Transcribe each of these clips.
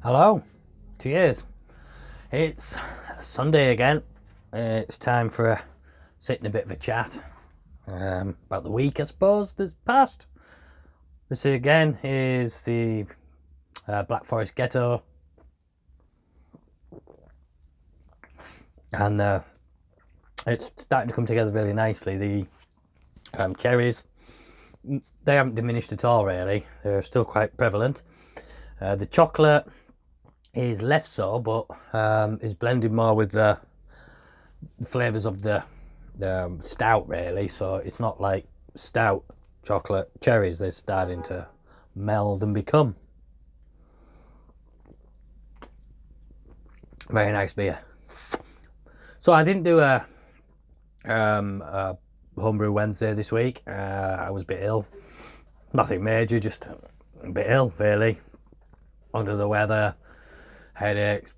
Hello, cheers. It's Sunday again. It's time for a sit and a bit of a chat about the week, I suppose, that's passed. This again is the Black Forest Ghetto, and it's starting to come together really nicely. The cherries, they haven't diminished at all, really. They're still quite prevalent. The chocolate is less so, but is blended more with the flavours of the stout, really. So it's not like stout chocolate cherries. They're starting to meld and become very nice beer. So I didn't do a homebrew Wednesday this week. I was a bit ill. Nothing major, just a bit ill, really. Under the weather, headaches,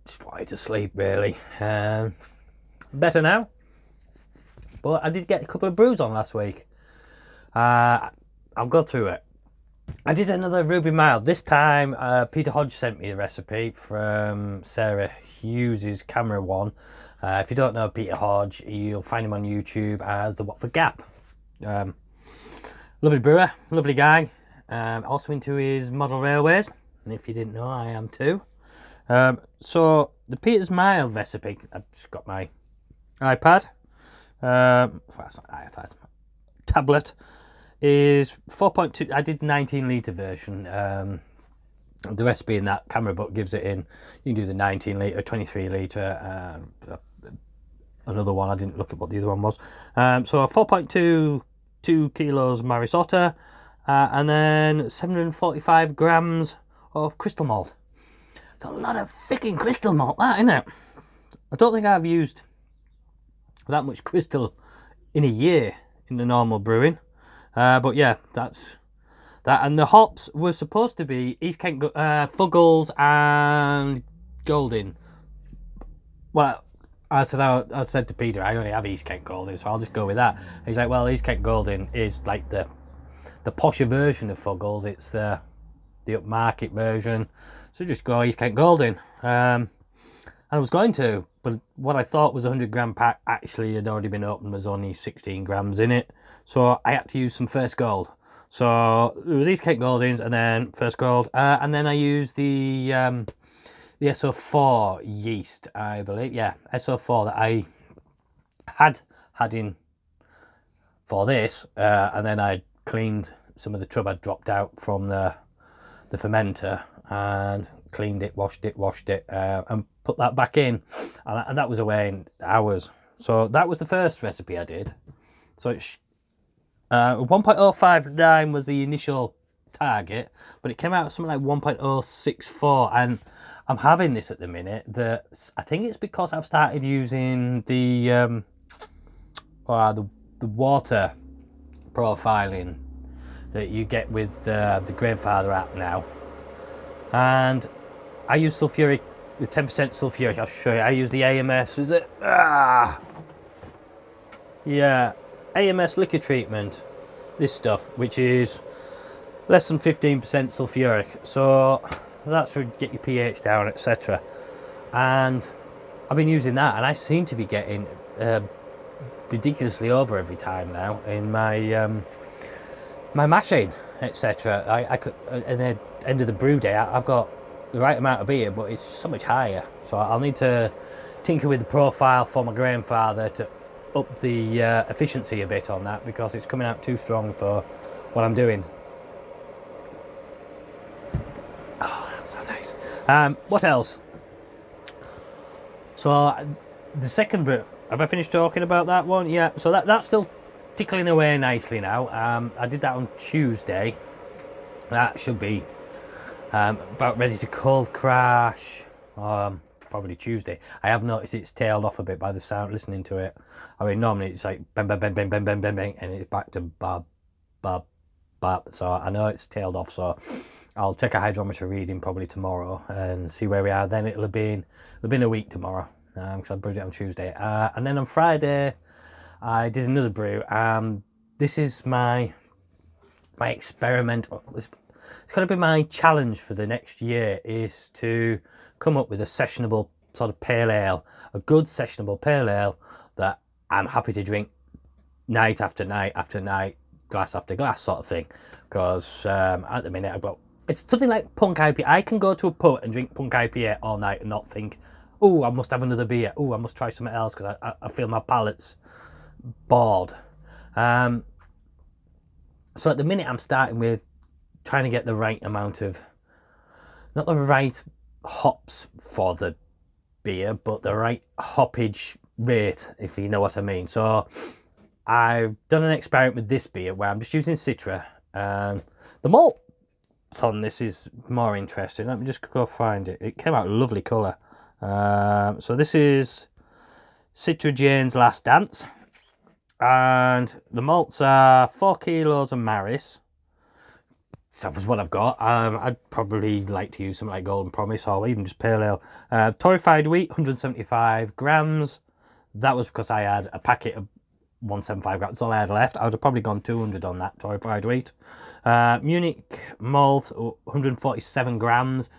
just wanted to sleep, really. Better now, but I did get a couple of brews on last week. I'll go through it. I did another Ruby Mild. This time, Peter Hodge sent me a recipe from Sarah Hughes' camera one. If you don't know Peter Hodge, you'll find him on YouTube as the Watford Gap. Lovely brewer, lovely guy. Also into his model railways. And if you didn't know, I am too. So the Peter's Mild recipe, I've just got my iPad. Well, that's not an iPad. Tablet is 4.2. I did 19 litre version. The recipe in that camera book gives it in. You can do the 19 litre, 23 litre. Another one, I didn't look at what the other one was. So 4.2 kilos Marisota, and then 745 grams of crystal malt. It's a lot of freaking crystal malt, that, isn't it? I don't think I've used that much crystal in a year in the normal brewing. But yeah, that's that. And the hops were supposed to be East Kent Fuggles and Golding. Well, I said to Peter, I only have East Kent Golding, so I'll just go with that. He's like, well, East Kent Golding is like the posher version of Fuggles. It's the upmarket version. So just go East Kent Golding. And I was going to, but what I thought was a 100 gram pack actually had already been opened. There's only 16 grams in it. So I had to use some First Gold. So it was East Kent Goldings and then First Gold. And then I used the SO4 yeast, I believe. Yeah, SO4 that I had in for this. And then I cleaned some of the trub I'd dropped out from the fermenter and cleaned it, washed it, and put that back in, and that was away in hours. So that was the first recipe I did. So it's 1.059 was the initial target, but it came out something like 1.064, and I'm having this at the minute. That I think it's because I've started using the water profiling that you get with the Grainfather app now. And I use sulfuric, the 10% sulfuric, I'll show you. I use the AMS, is it? Yeah, AMS liquor treatment, this stuff, which is less than 15% sulfuric. So that's to get your pH down, etc. And I've been using that, and I seem to be getting ridiculously over every time now in my mashing, etc. I could, at the end of the brew day, I've got the right amount of beer, but it's so much higher. So I'll need to tinker with the profile for my Grainfather to up the efficiency a bit on that, because it's coming out too strong for what I'm doing. Oh, that's so nice. What else? So the second brew, have I finished talking about that one? Yeah, so that's still tickling away nicely now. I did that on Tuesday. That should be about ready to cold crash. Probably Tuesday. I have noticed it's tailed off a bit by the sound, listening to it. I mean, normally it's like bang, bang, bang, bang, bang, bang, bang, bang, and it's back to bab, bab, bab. So I know it's tailed off. So I'll check a hydrometer reading probably tomorrow and see where we are. Then it'll have been a week tomorrow, because I brewed it on Tuesday. And then on Friday, I did another brew. This is my experiment. it's going to be my challenge for the next year, is to come up with a sessionable sort of pale ale, a good sessionable pale ale that I'm happy to drink night after night after night, glass after glass sort of thing. Because at the minute I've got, it's something like Punk IPA. I can go to a pub and drink Punk IPA all night and not think, oh, I must have another beer. Oh, I must try something else because I feel my palate's bored. So at the minute I'm starting with trying to get the right amount of, not the right hops for the beer, but the right hoppage rate, if you know what I mean. So I've done an experiment with this beer where I'm just using Citra. The malt on this is more interesting. Let me just go find it. It came out a lovely colour. So this is Citra Jane's Last Dance. And the malts are 4 kilos of Maris. That was what I've got. I'd probably like to use something like Golden Promise or even just Pale Ale. Torrefied wheat, 175 grams. That was because I had a packet of 175 grams. That's all I had left. I would have probably gone 200 on that torrefied wheat. Munich malt, 147 grams.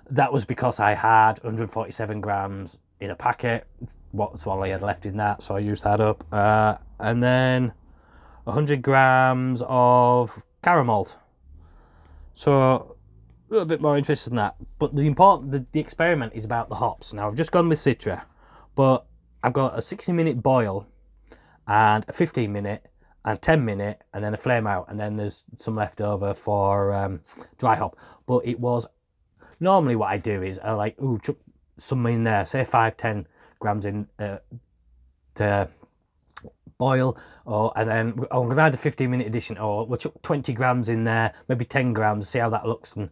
That was because I had 147 grams in a packet. What's all I had left in that, so I used that up. And then 100 grams of caramel. So a little bit more interested in that. But the experiment is about the hops. Now I've just gone with Citra, but I've got a 60-minute boil and a 15-minute and a 10-minute and then a flame out, and then there's some left over for dry hop. But it was, normally what I do is I like, chuck some in there, say 5-10 grams in to boil, and then I'm going to add a 15-minute addition, or we'll chuck 20 grams in there, maybe 10 grams, see how that looks. And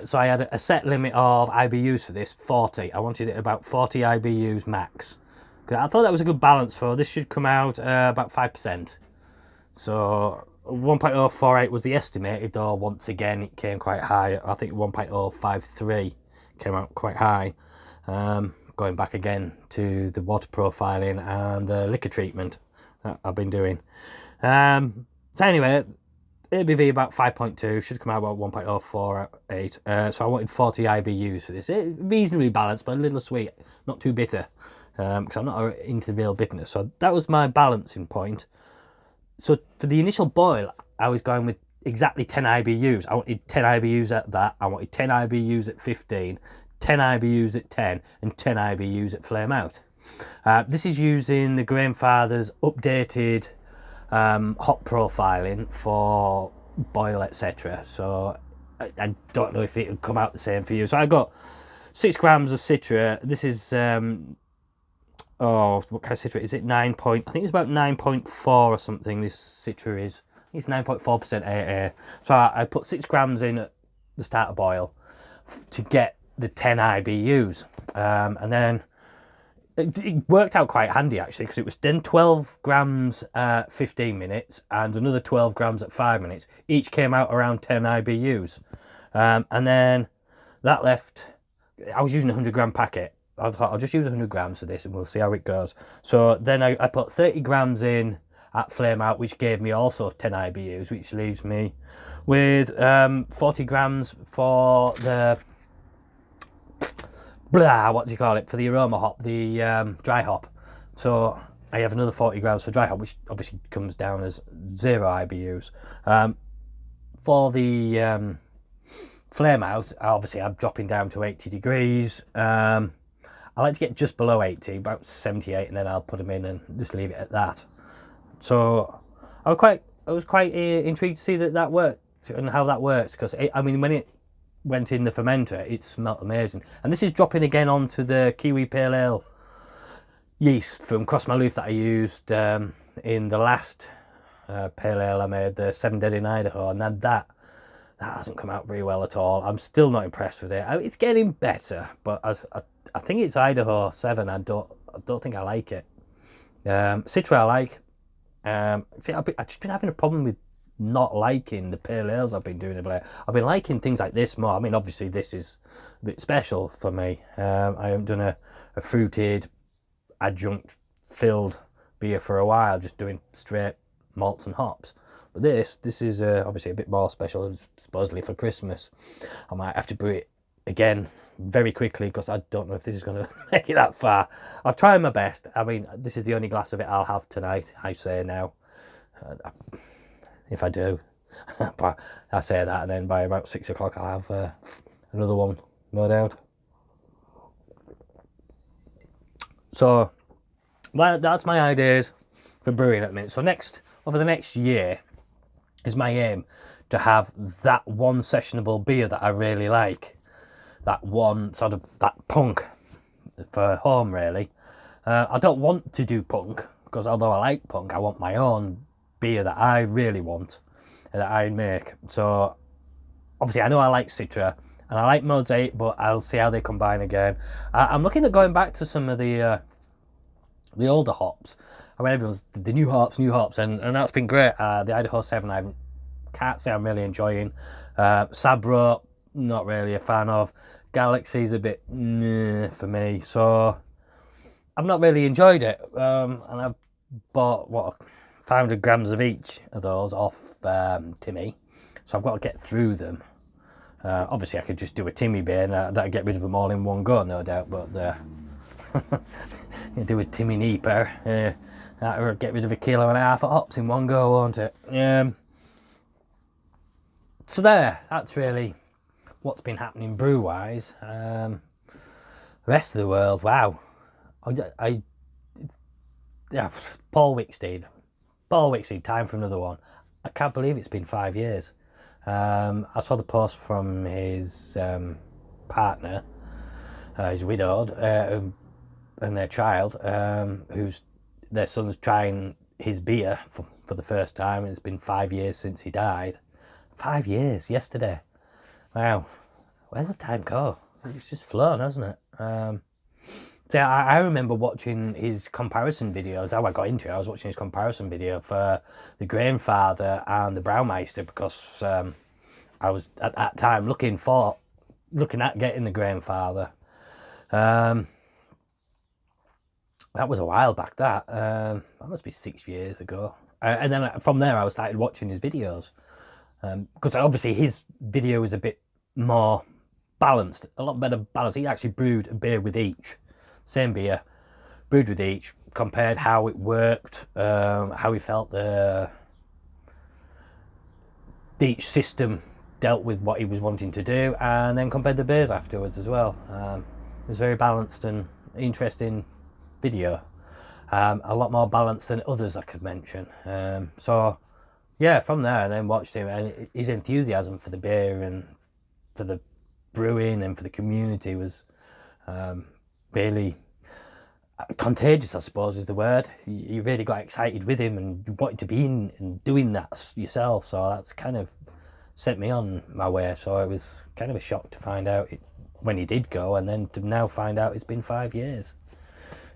so I had a set limit of IBUs for this, 40. I wanted it about 40 IBUs max. I thought that was a good balance for this. Should come out about 5%. So 1.048 was the estimated, though once again it came quite high. I think 1.053 came out quite high. Going back again to the water profiling and the liquor treatment that I've been doing. So anyway, ABV about 5.2, should come out about 1.048. So I wanted 40 IBUs for this. Reasonably balanced, but a little sweet, not too bitter, because I'm not into the real bitterness. So that was my balancing point. So for the initial boil, I was going with exactly 10 IBUs. I wanted 10 IBUs at that. I wanted 10 IBUs at 15. 10 IBUs at 10 and 10 IBUs at flame out. This is using the Grainfather's updated hop profiling for boil, etc. So I don't know if it'll come out the same for you. So I got 6 grams of Citra. This is what kind of Citra is it? I think it's about 9.4 or something. This Citra is. I think it's 9.4% AA. So I put 6 grams in at the start of boil to get the 10 IBUs, and then it worked out quite handy actually, because it was then 12 grams at 15 minutes and another 12 grams at 5 minutes. Each came out around 10 IBUs, and then that left, I was using a 100-gram packet. I thought I'll just use 100 grams for this and we'll see how it goes. So then I put 30 grams in at flame out, which gave me also 10 IBUs, which leaves me with 40 grams for the what do you call it, for the aroma hop, the dry hop. So I have another 40 grams for dry hop, which obviously comes down as 0 IBUs. For the flame out, obviously I'm dropping down to 80 degrees. I like to get just below 80, about 78, and then I'll put them in and just leave it at that. So I was quite intrigued to see that worked and how that works, because I mean, when it went in the fermenter, it smelled amazing. And this is dropping again onto the Kiwi Pale Ale yeast from Cross Maloof that I used in the last Pale Ale I made, the 7 Dead in Idaho, and that hasn't come out very well at all. I'm still not impressed with it. It's getting better, but I think it's Idaho 7. I don't think I like it. Citra I like. See, I've just been having a problem with not liking the pale ales I've been doing of late. I've been liking things like this more. I mean, obviously this is a bit special for me. I haven't done a fruited, adjunct filled beer for a while, just doing straight malts and hops. But this is obviously a bit more special, supposedly for Christmas. I might have to brew it again very quickly because I don't know if this is going to make it that far. I've tried my best. I mean, this is the only glass of it I'll have tonight, I say now. If I do. But I say that, and then by about 6 o'clock I'll have another one, no doubt. So that's my ideas for brewing at the minute. So over the next year is my aim to have that one sessionable beer that I really like. That one sort of, that punk for home, really. I don't want to do punk, because although I like punk, I want my own beer that I really want, that I make. So obviously I know I like Citra and I like Mosaic, but I'll see how they combine again. I'm looking at going back to some of the older hops. I mean, everyone's the new hops, and that's been great. The Idaho 7 I can't say I'm really enjoying. Sabro, not really a fan of. Galaxy's a bit meh for me, so I've not really enjoyed it. And I've bought 500 grams of each of those off Timmy, so I've got to get through them. Obviously I could just do a Timmy beer and that'd get rid of them all in one go, no doubt, but you do a Timmy Neeper, that'll get rid of 1.5 kilos of hops in one go, won't it? So that's really what's been happening brew wise. The rest of the world, wow. Paul Wicks did, time for another one. I can't believe it's been 5 years. I saw the post from his partner, who's widowed, and their child, who's their son's trying his beer for the first time, and it's been 5 years since he died. 5 years, yesterday. Wow, where's the time go? It's just flown, hasn't it? So I remember watching his comparison videos. How I got into it, I was watching his comparison video for the Grainfather and the Braumeister, because I was at that time looking at getting the Grainfather. That was a while back. That must be 6 years ago. And then from there, I started watching his videos, because obviously his video was a bit more balanced, a lot better balanced. He actually brewed a beer with each. Same beer, brewed with each, compared how it worked, how he felt each system dealt with what he was wanting to do, and then compared the beers afterwards as well. It was very balanced and interesting video. A lot more balanced than others I could mention. So yeah, from there, and then watched him, and his enthusiasm for the beer and for the brewing and for the community was really contagious, I suppose is the word. You really got excited with him and you wanted to be in and doing that yourself, so that's kind of set me on my way. So it was kind of a shock to find out when he did go, and then to now find out it's been 5 years.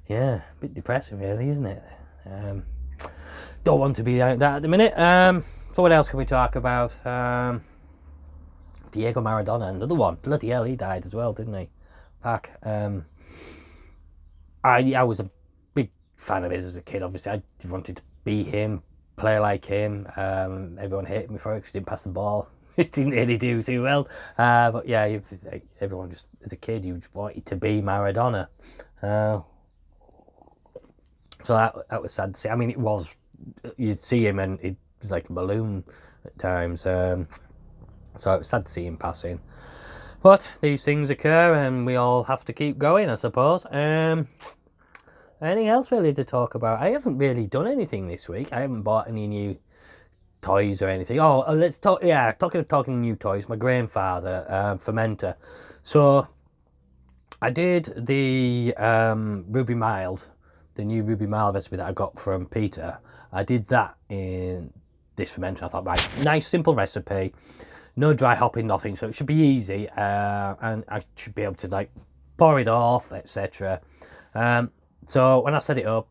Yeah, a bit depressing really, isn't it? Don't want to be like that at the minute. So what else can we talk about? Diego Maradona, another one. Bloody hell, he died as well, didn't he? Back. I was a big fan of his as a kid. Obviously, I wanted to be him, play like him. Everyone hated me for it because he didn't pass the ball, which didn't really do too well. But yeah, everyone just, as a kid, you just wanted to be Maradona. So that was sad to see. I mean, it was, you'd see him and it was like a balloon at times. So it was sad to see him passing. But these things occur and we all have to keep going, I suppose. Anything else really to talk about? I haven't really done anything this week. I haven't bought any new toys or anything. Oh, let's talk, yeah, talking new toys, my Grainfather fermenter. So I did the Ruby Mild, the new Ruby Mild recipe that I got from Peter. I did that in this fermenter. I thought, right, nice simple recipe, no dry hopping, nothing, so it should be easy, and I should be able to like pour it off, etc. So when I set it up,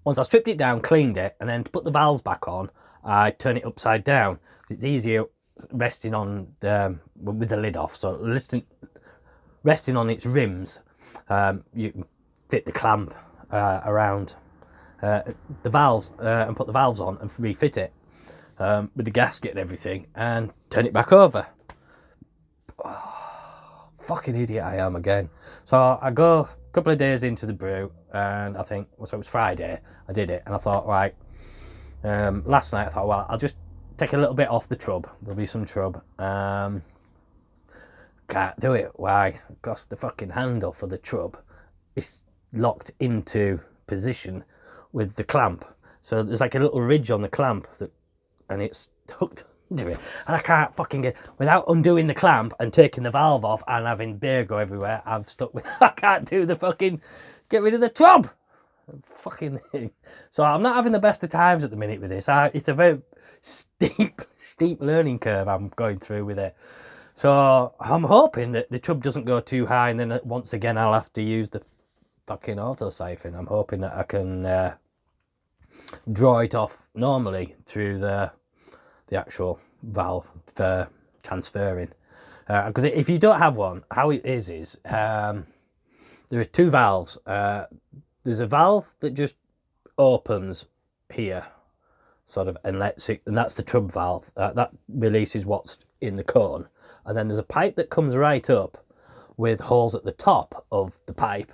once I stripped it down, cleaned it, and then to put the valves back on, I turn it upside down. It's easier resting on with the lid off. So resting on its rims, you can fit the clamp around the valves and put the valves on and refit it with the gasket and everything and turn it back over. Oh, fucking idiot I am again. So I go a couple of days into the brew and I think, well, so it was Friday, I did it and I thought, right, last night I thought, well, I'll just take a little bit off the trub. There'll be some trub. Can't do it. Why? Because the fucking handle for the trub is locked into position with the clamp. So there's like a little ridge on the clamp and it's hooked into it. And I can't fucking get, without undoing the clamp and taking the valve off and having beer go everywhere, I'm stuck with, I can't do the fucking, get rid of the trub. Fucking thing. So I'm not having the best of times at the minute with this. It's a very steep learning curve I'm going through with it. So I'm hoping that the trub doesn't go too high and then once again I'll have to use the fucking auto siphon. I'm hoping that I can draw it off normally through the actual valve for transferring. Because if you don't have one, how it is there are two valves. There's a valve that just opens here, sort of, and lets it, and that's the trub valve. That releases what's in the cone. And then there's a pipe that comes right up with holes at the top of the pipe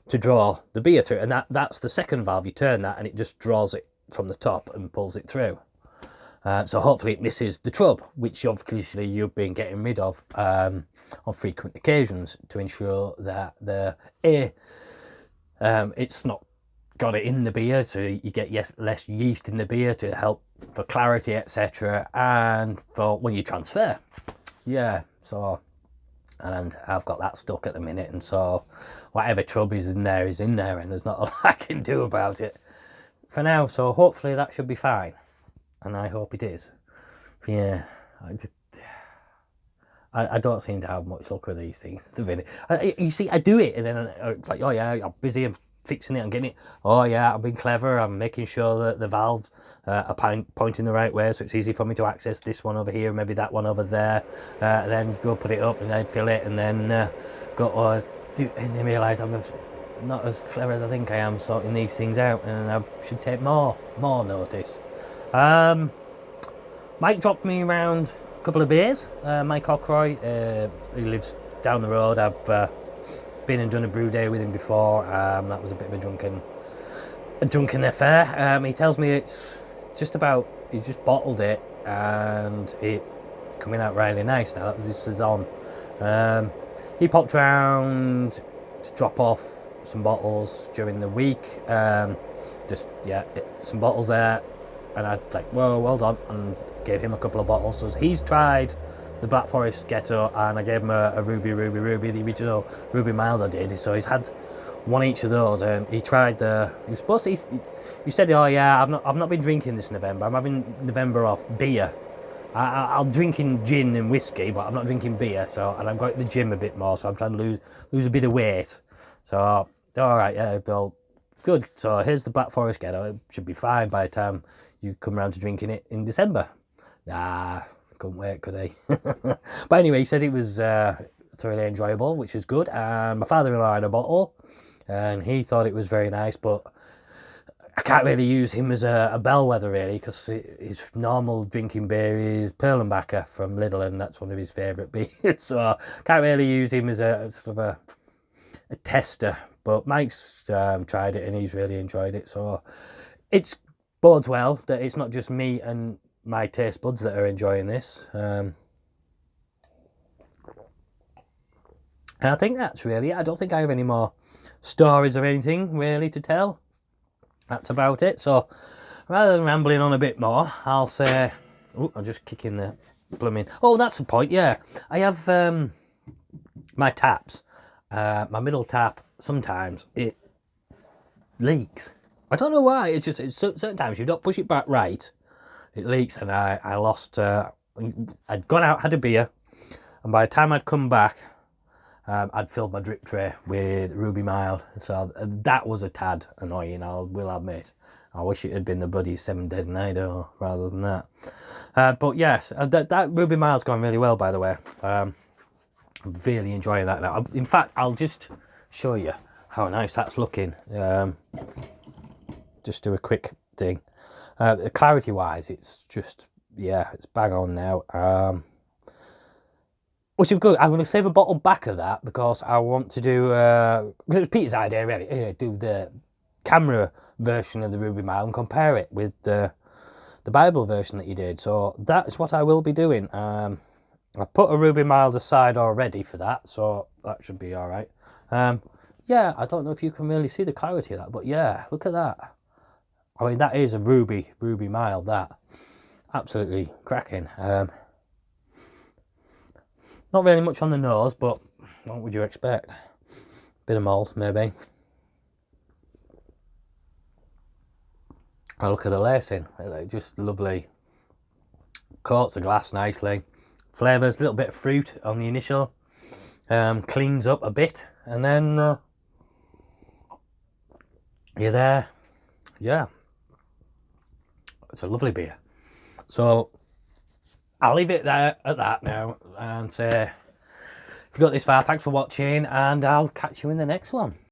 to draw the beer through. And that's the second valve. You turn that and it just draws it from the top and pulls it through. So hopefully it misses the trub, which obviously you've been getting rid of on frequent occasions to ensure that it's not got it in the beer, so you get less yeast in the beer to help for clarity, etc. And for when you transfer. Yeah, so, and I've got that stuck at the minute, and so whatever trub is in there, and there's not a lot I can do about it for now. So hopefully that should be fine, and I hope it is. Yeah, I don't seem to have much luck with these things at the minute. You see, I do it, and then it's like, oh yeah, I'm busy, I'm fixing it, I'm getting it. Oh yeah, I've been clever, I'm making sure that the valves are pointing the right way, so it's easy for me to access this one over here, maybe that one over there, and then go put it up and then fill it, and then and then realise I'm not as clever as I think I am sorting these things out, and I should take more notice. Mike dropped me around a couple of beers. Mike Ockroy, he lives down the road. I've been and done a brew day with him before. That was a bit of a drunken affair. He tells me it's just about, he just bottled it and it coming out really nice now. That was his saison. He popped around to drop off some bottles during the week. Some bottles there, and I was like, whoa, well done, and gave him a couple of bottles. So he's tried the Black Forest Ghetto, and I gave him a Ruby, the original Ruby Mild I did. So he's had one each of those, and he tried he said, oh yeah, I've not been drinking this November. I'm having November off beer. I'm drinking gin and whiskey, but I'm not drinking beer. So, and I'm going to the gym a bit more, so I'm trying to lose a bit of weight. So, all right, yeah, Bill, good. So here's the Black Forest Ghetto. It should be fine by the time you come around to drinking it in December. Nah, couldn't wait, could he? But anyway, he said it was thoroughly enjoyable, which is good. And my father-in-law had a bottle, and he thought it was very nice, but I can't really use him as a bellwether, really, because his normal drinking beer is Perlenbacher from Lidl, and that's one of his favourite beers. So I can't really use him as a sort of a tester. But Mike's tried it, and he's really enjoyed it. So it bodes well that it's not just me and my taste buds that are enjoying this. And I think that's really it. I don't think I have any more stories or anything really to tell. That's about it. So rather than rambling on a bit more, I'll say, I'm just kicking the blooming. Oh, that's the point. Yeah, I have my taps. My middle tap, sometimes it leaks. I don't know why. It's certain times you don't push it back right, it leaks. And I lost. I'd gone out, had a beer, and by the time I'd come back, I'd filled my drip tray with Ruby Mild, so that was a tad annoying, I will admit. I wish it had been the bloody 7 Dead Nido rather than that. But yes, that Ruby Mild's gone really well, by the way. I'm really enjoying that now. In fact, I'll just show you how nice that's looking. just do a quick thing. Clarity wise, it's just, yeah, it's bang on now. Which is good. I'm going to save a bottle back of that because I want to do, because it was Peter's idea really, do the camera version of the Ruby Mile and compare it with the Bible version that you did. So that is what I will be doing. I've put a Ruby Miles aside already for that, so that should be all right. Yeah, I don't know if you can really see the clarity of that, but yeah, look at that. I mean, that is a Ruby Mile, that. Absolutely cracking. Not really much on the nose, but what would you expect? Bit of mould, maybe. Oh, look at the lacing. Just lovely. Coats the glass nicely. Flavours, a little bit of fruit on the initial. Cleans up a bit. And then you're there. Yeah. It's a lovely beer. So I'll leave it there at that now and say, if you got this far, thanks for watching, and I'll catch you in the next one.